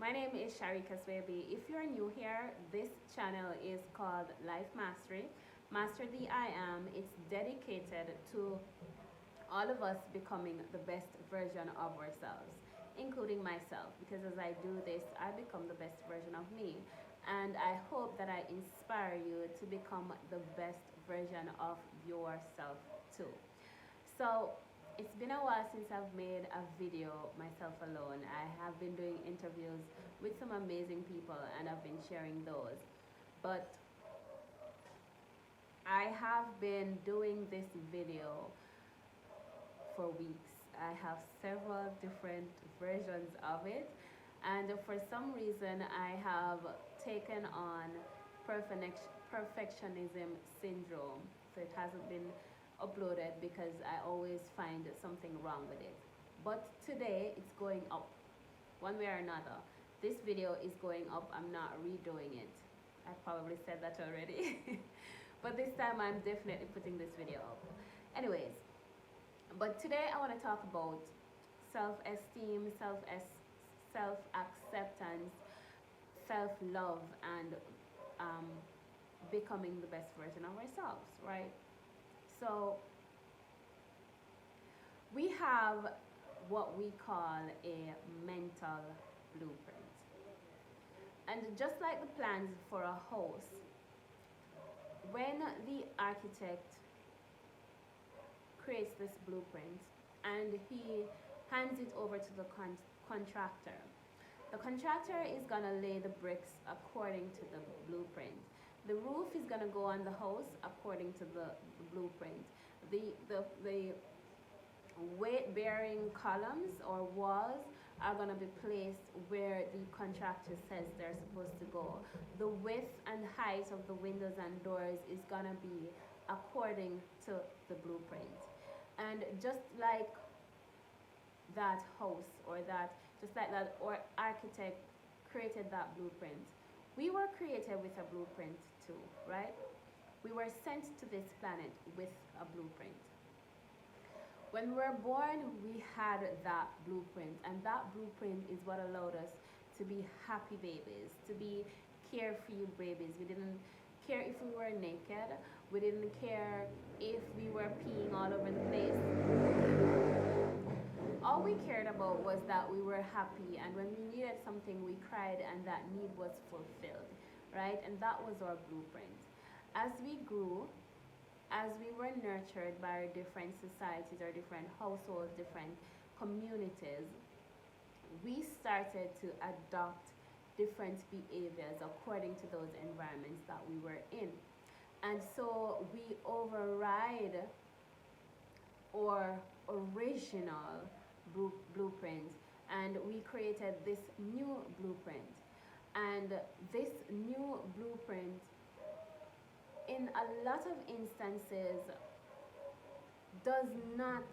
My name is Sharika Swaby. If you're new here, this channel is called Life Mastery. Master the I Am. It's dedicated to all of us becoming the best version of ourselves, including myself, because as I do this, I become the best version of me. And I hope that I inspire you to become the best version of yourself too. So it's been a while since I've made a video myself alone. I have been doing interviews with some amazing people and I've been sharing those. But I have been doing this video for weeks. I have several different versions of it, and for some reason I have taken on perfectionism syndrome. So it hasn't been uploaded because I always find something wrong with it. But today it's going up, one way or another. This video is going up. I'm not redoing it. I probably said that already. But this time I'm definitely putting this video up. Anyways, but today I want to talk about self-esteem, self-acceptance, self-love, and becoming the best version of ourselves, right? So we have what we call a mental blueprint. And just like the plans for a house, when the architect creates this blueprint and he hands it over to the contractor, the contractor is going to lay the bricks according to the blueprint. The roof is going to go on the house according to the blueprint. The weight-bearing columns or walls are going to be placed where the contractor says they're supposed to go. The width and height of the windows and doors is going to be according to the blueprint. And just like that house or architect created that blueprint, we were created with a blueprint too, right? We were sent to this planet with a blueprint. When we were born, we had that blueprint, and that blueprint is what allowed us to be happy babies, to be carefree babies. We didn't care if we were naked. We didn't care if we were peeing all over the place. All we cared about was that we were happy, and when we needed something, we cried, and that need was fulfilled, right? And that was our blueprint. As we grew, as we were nurtured by our different societies, our different households, different communities, we started to adopt different behaviors according to those environments that we were in. And so we override our original blueprint and we created this new blueprint. And this new blueprint, in a lot of instances, does not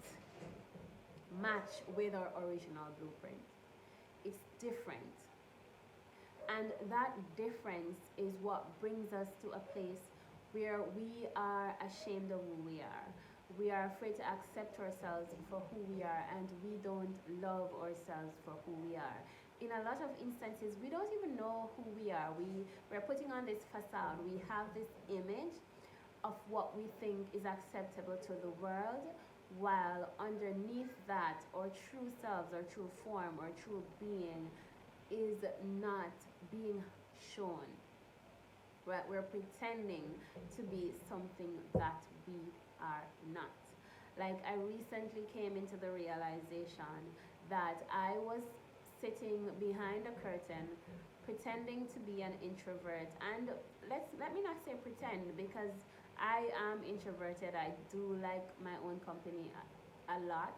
match with our original blueprint. It's different. And that difference is what brings us to a place where we are ashamed of who we are. We are afraid to accept ourselves for who we are, and we don't love ourselves for who we are. In a lot of instances, we don't even know who we are. We're putting on this facade. We have this image of what we think is acceptable to the world, while underneath that, our true selves, our true form, our true being is not being shown. Right? We're pretending to be something that we are not. Like, I recently came into the realization that I was sitting behind a curtain pretending to be an introvert, and let me not say pretend, because I am introverted. I do like my own company a lot,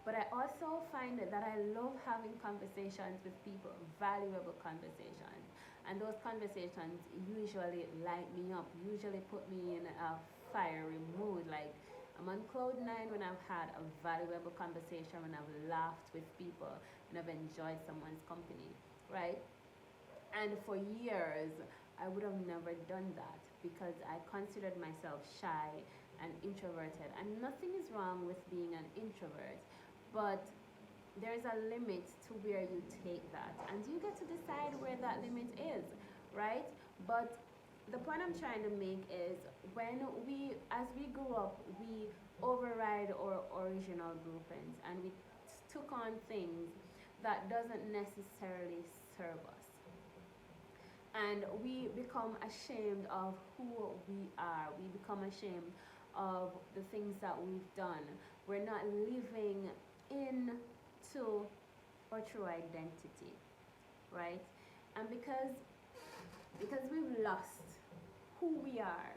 but I also find that I love having conversations with people, valuable conversations, and those conversations usually light me up, usually put me in a fiery mood. Like, I'm on cloud nine when I've had a valuable conversation, when I've laughed with people, and I've enjoyed someone's company, right? And for years, I would have never done that because I considered myself shy and introverted. And nothing is wrong with being an introvert, but there's a limit to where you take that, and you get to decide where that limit is, right? But the point I'm trying to make is, as we grew up, we override our original blueprints, and we took on things that doesn't necessarily serve us, and we become ashamed of who we are. We become ashamed of the things that we've done. We're not living into our true identity, right? And because we've lost who we are,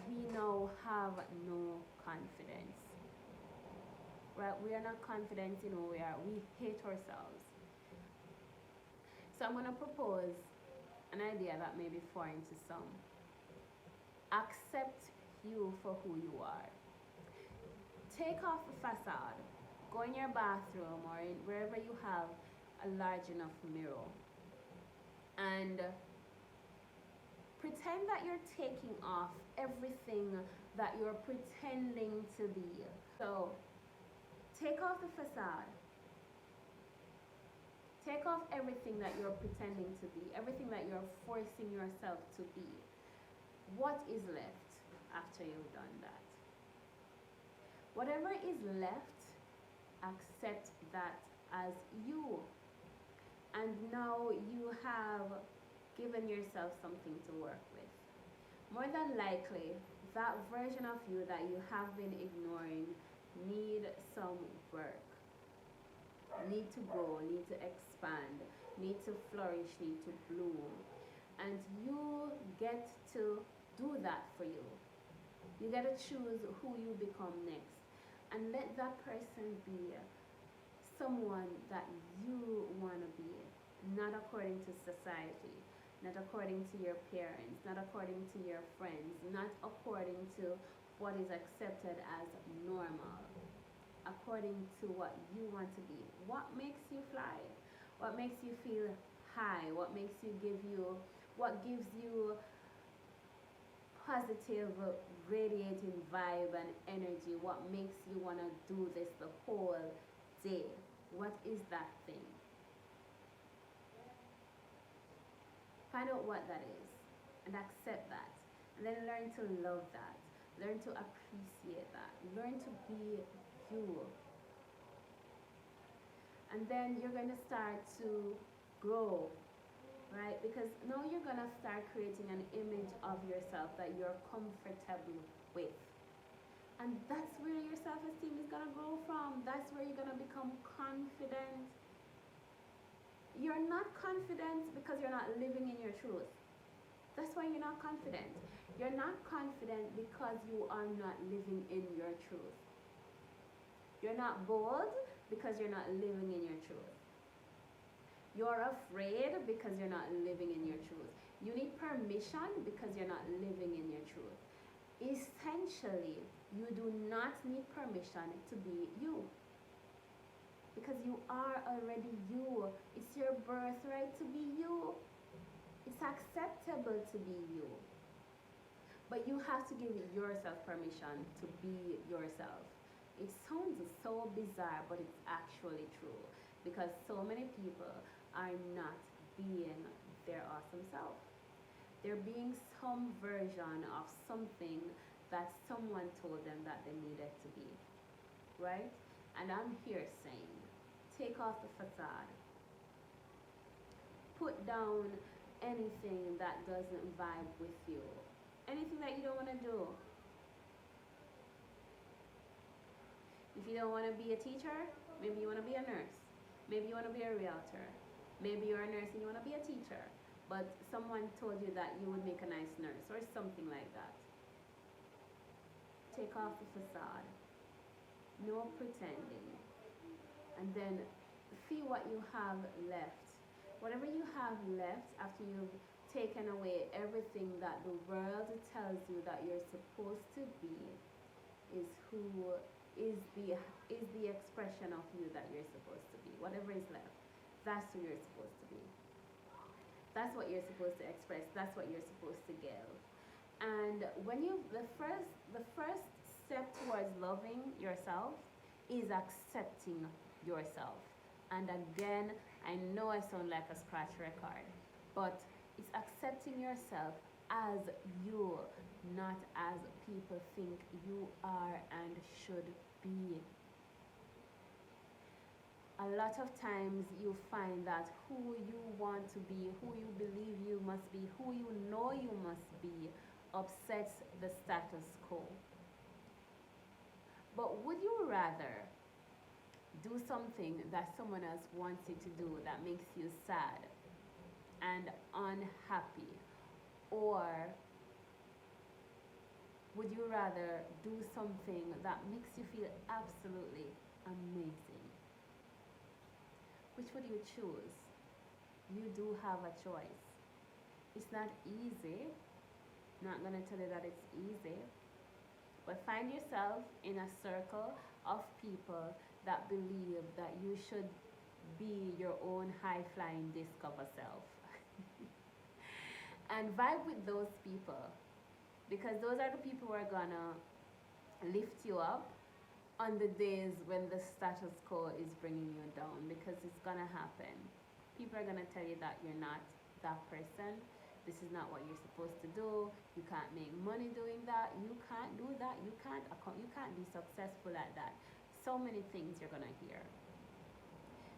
we now have no confidence, right? We are not confident in who we are. We hate ourselves. So I'm going to propose an idea that may be foreign to some. Accept you for who you are. Take off the facade. Go in your bathroom or wherever you have a large enough mirror, and pretend that you're taking off everything that you're pretending to be. So take off the facade. Take off everything that you're pretending to be, everything that you're forcing yourself to be. What is left after you've done that? Whatever is left, accept that as you. And now you have given yourself something to work with. More than likely, that version of you that you have been ignoring need some work. Need to grow, need to expand, need to flourish, need to bloom. And you get to do that for you. You get to choose who you become next. And let that person be someone that you want to be, not according to society, not according to your parents, not according to your friends, not according to what is accepted as normal, according to what you want to be. What makes you fly? What makes you feel high? What gives you positive, radiating vibe and energy? What makes you want to do this the whole day? What is that thing? Find out what that is and accept that. And then learn to love that. Learn to appreciate that. Learn to be you. And then you're going to start to grow, right? Because now you're going to start creating an image of yourself that you're comfortable with. And that's where your self-esteem is going to grow from. That's where you're going to become confident. You're not confident because you're not living in your truth. That's why you're not confident. You're not confident because you are not living in your truth. You're not bold because you're not living in your truth. You're afraid because you're not living in your truth. You need permission because you're not living in your truth. Essentially, you do not need permission to be you. Because you are already you. It's your birthright to be you. It's acceptable to be you. But you have to give yourself permission to be yourself. It sounds so bizarre, but it's actually true. Because so many people are not being their awesome self. They're being some version of something that someone told them that they needed to be. Right? And I'm here saying, take off the facade. Put down anything that doesn't vibe with you. Anything that you don't want to do. If you don't want to be a teacher, maybe you want to be a nurse. Maybe you want to be a realtor. Maybe you're a nurse and you want to be a teacher. But someone told you that you would make a nice nurse or something like that. Take off the facade. No pretending. And then feel what you have left. Whatever you have left after you've taken away everything that the world tells you that you're supposed to be is the expression of you that you're supposed to be. Whatever is left, that's who you're supposed to be. That's what you're supposed to express. That's what you're supposed to give. And when the first step towards loving yourself is accepting yourself. And again, I know I sound like a scratch record, but it's accepting yourself as you, not as people think you are and should be. A lot of times you find that who you want to be, who you believe you must be, who you know you must be, upsets the status quo. But would you rather do something that someone else wants you to do that makes you sad and unhappy? Or would you rather do something that makes you feel absolutely amazing? Which would you choose? You do have a choice. It's not easy. Not going to tell you that it's easy. But find yourself in a circle of people that believe that you should be your own high-flying discover self. And vibe with those people, because those are the people who are gonna lift you up on the days when the status quo is bringing you down, because it's gonna happen. People are gonna tell you that you're not that person. This is not what you're supposed to do. You can't make money doing that. You can't do that. You can't be successful at that. So many things you're gonna hear.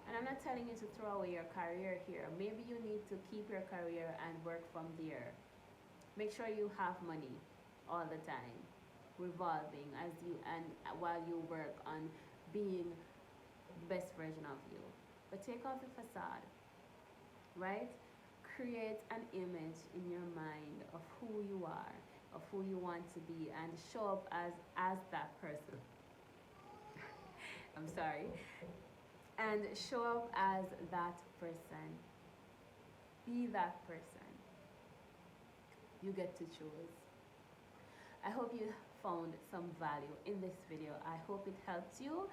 And I'm not telling you to throw away your career here. Maybe you need to keep your career and work from there. Make sure you have money all the time, revolving as you and while you work on being the best version of you. But take off the facade, right? Create an image in your mind of who you are, of who you want to be, and show up as that person. I'm sorry. And show up as that person. Be that person. You get to choose. I hope you found some value in this video. I hope it helps you.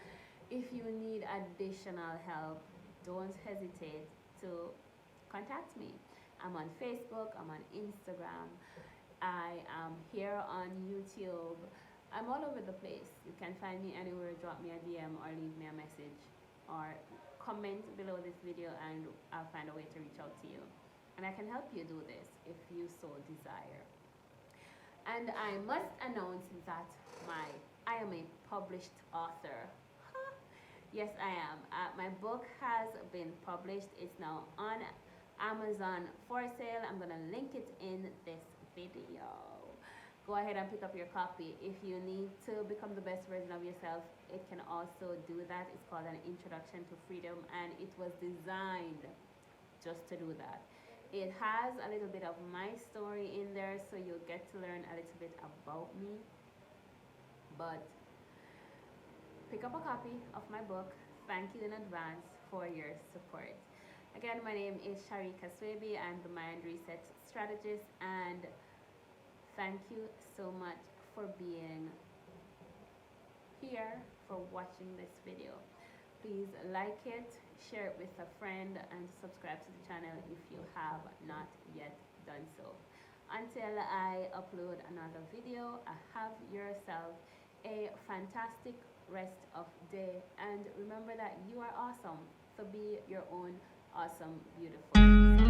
If you need additional help, don't hesitate to contact me. I'm on Facebook, I'm on Instagram, I am here on YouTube. I'm all over the place. You can find me anywhere. Drop me a DM or leave me a message or comment below this video and I'll find a way to reach out to you. And I can help you do this if you so desire. And I must announce that I am a published author. Yes, I am. My book has been published. It's now on Amazon for sale. I'm gonna link it in this video. Go ahead and pick up your copy. If you need to become the best version of yourself, it can also do that. It's called An Introduction to Freedom, and it was designed just to do that. It has a little bit of my story in there, so you'll get to learn a little bit about me. But pick up a copy of my book. Thank you in advance for your support. Again, my name is Sharika Swaby. I'm the Mind Reset Strategist, and thank you so much for being here, for watching this video. Please like it, share it with a friend, and subscribe to the channel if you have not yet done so. Until I upload another video, have yourself a fantastic rest of day, and remember that you are awesome. So be your own awesome, beautiful